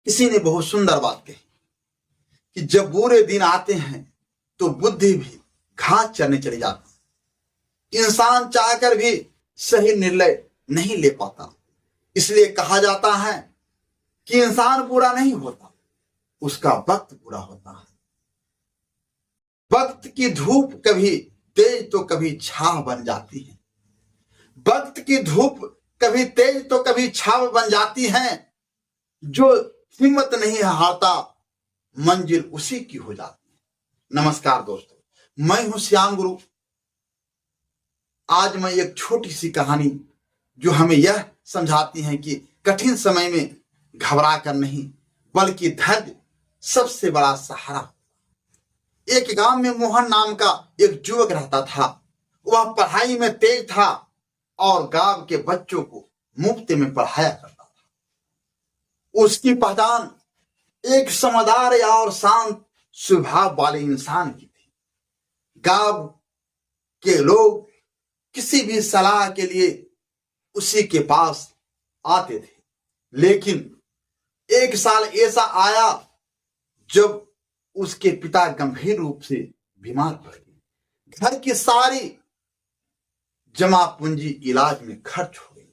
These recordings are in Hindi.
किसी ने बहुत सुंदर बात कही कि जब बुरे दिन आते हैं तो बुद्धि भी घास चरने चली जाती। इंसान चाहकर भी सही निर्णय नहीं ले पाता। इसलिए कहा जाता है कि इंसान बुरा नहीं होता, उसका वक्त बुरा होता है। वक्त की धूप कभी तेज तो कभी छाव बन जाती है। वक्त की धूप कभी तेज तो कभी छाव बन जाती है। जो हिम्मत नहीं हारता मंजिल उसी की हो जाती है। नमस्कार दोस्तों, मैं हूं श्याम गुरु। आज मैं एक छोटी सी कहानी जो हमें यह समझाती है कि कठिन समय में घबरा कर नहीं बल्कि धैर्य सबसे बड़ा सहारा। एक गांव में मोहन नाम का एक युवक रहता था। वह पढ़ाई में तेज था और गांव के बच्चों को मुफ्त में पढ़ाया करता था। उसकी पहचान एक समझदार और शांत स्वभाव वाले इंसान की थी। गांव के लोग किसी भी सलाह के लिए उसी के पास आते थे। लेकिन एक साल ऐसा आया जब उसके पिता गंभीर रूप से बीमार पड़ गए। घर की सारी जमा पूंजी इलाज में खर्च हो गई।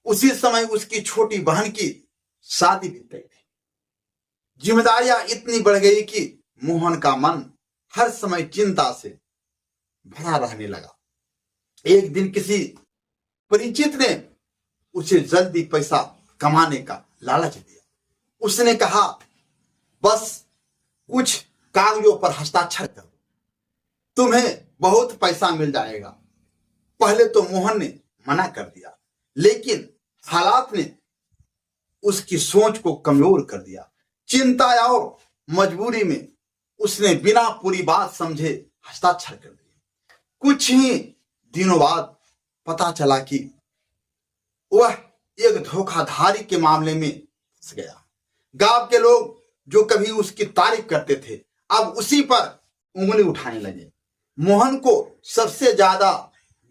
उसी समय उसकी छोटी बहन की शादी भी तय थी। जिम्मेदारियां इतनी बढ़ गई कि मोहन का मन हर समय चिंता से भरा रहने लगा। एक दिन किसी परिचित ने उसे जल्दी पैसा कमाने का लालच दिया। उसने कहा, बस कुछ कागजों पर हस्ताक्षर करो, तुम्हें बहुत पैसा मिल जाएगा। पहले तो मोहन ने मना कर दिया, लेकिन हालात ने उसकी सोच को कमजोर कर दिया। चिंता और मजबूरी में उसने बिना पूरी बात समझे हस्ताक्षर कर दिए। कुछ ही दिनों बाद पता चला कि वह एक धोखाधड़ी के मामले में फंस गया। गांव के लोग जो कभी उसकी तारीफ करते थे अब उसी पर उंगली उठाने लगे। मोहन को सबसे ज्यादा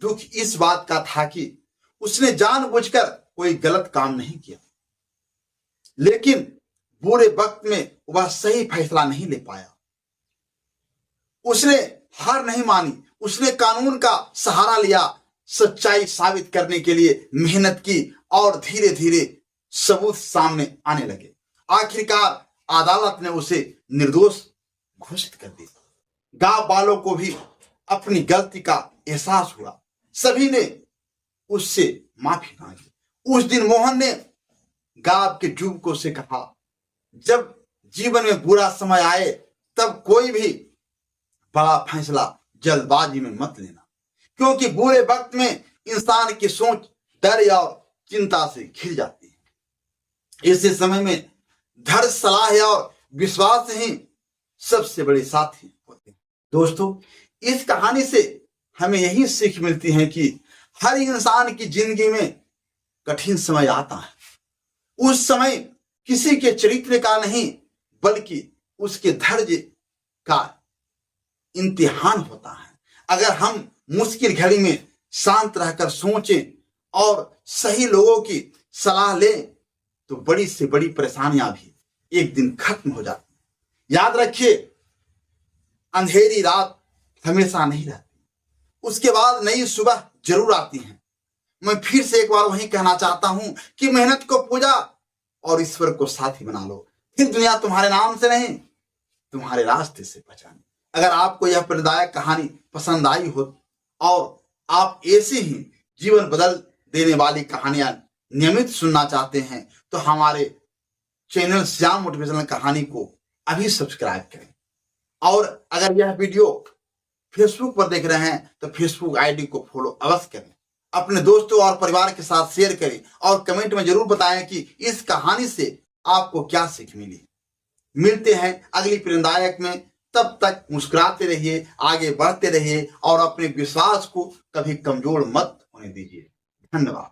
दुख इस बात का था कि उसने जानबूझकर कोई गलत काम नहीं किया, लेकिन बुरे वक्त में वह सही फैसला नहीं ले पाया। उसने हार नहीं मानी। उसने कानून का सहारा लिया, सच्चाई साबित करने के लिए मेहनत की और धीरे धीरे सबूत सामने आने लगे। आखिरकार अदालत ने उसे निर्दोष घोषित कर दिया। गांव वालों को भी अपनी गलती का एहसास हुआ। सभी ने उससे माफी मांगी। उस दिन मोहन ने गांव के युवकों से कहा, जब जीवन में बुरा समय आए तब कोई भी बड़ा फैसला जल्दबाजी में मत लेना, क्योंकि बुरे वक्त में इंसान की सोच डर और चिंता से खिल जाती है। ऐसे समय में धैर्य, सलाह और विश्वास ही सबसे बड़े साथी होते हैं। दोस्तों, इस कहानी से हमें यही सीख मिलती है कि हर इंसान की जिंदगी में कठिन समय आता है। उस समय किसी के चरित्र का नहीं बल्कि उसके धैर्य का इम्तिहान होता है। अगर हम मुश्किल घड़ी में शांत रहकर सोचें और सही लोगों की सलाह लें तो बड़ी से बड़ी परेशानियां भी एक दिन खत्म हो जाती हैं। याद रखिए, अंधेरी रात हमेशा नहीं रहती, उसके बाद नई सुबह जरूर आती है। मैं फिर से एक बार वही कहना चाहता हूं कि मेहनत को पूजा और ईश्वर को साथी बना लो, फिर दुनिया तुम्हारे नाम से नहीं तुम्हारे रास्ते से पहचाने। अगर आपको यह प्रेरणादायक कहानी पसंद आई हो और आप ऐसी ही जीवन बदल देने वाली कहानियां नियमित सुनना चाहते हैं तो हमारे चैनल श्याम मोटिवेशनल कहानी को अभी सब्सक्राइब करें। और अगर यह वीडियो फेसबुक पर देख रहे हैं तो फेसबुक आईडी को फॉलो अवश्य करें। अपने दोस्तों और परिवार के साथ शेयर करें और कमेंट में जरूर बताएं कि इस कहानी से आपको क्या सीख मिली। मिलते हैं अगली प्रेरणादायक में। तब तक मुस्कुराते रहिए, आगे बढ़ते रहिए और अपने विश्वास को कभी कमजोर मत होने दीजिए। धन्यवाद।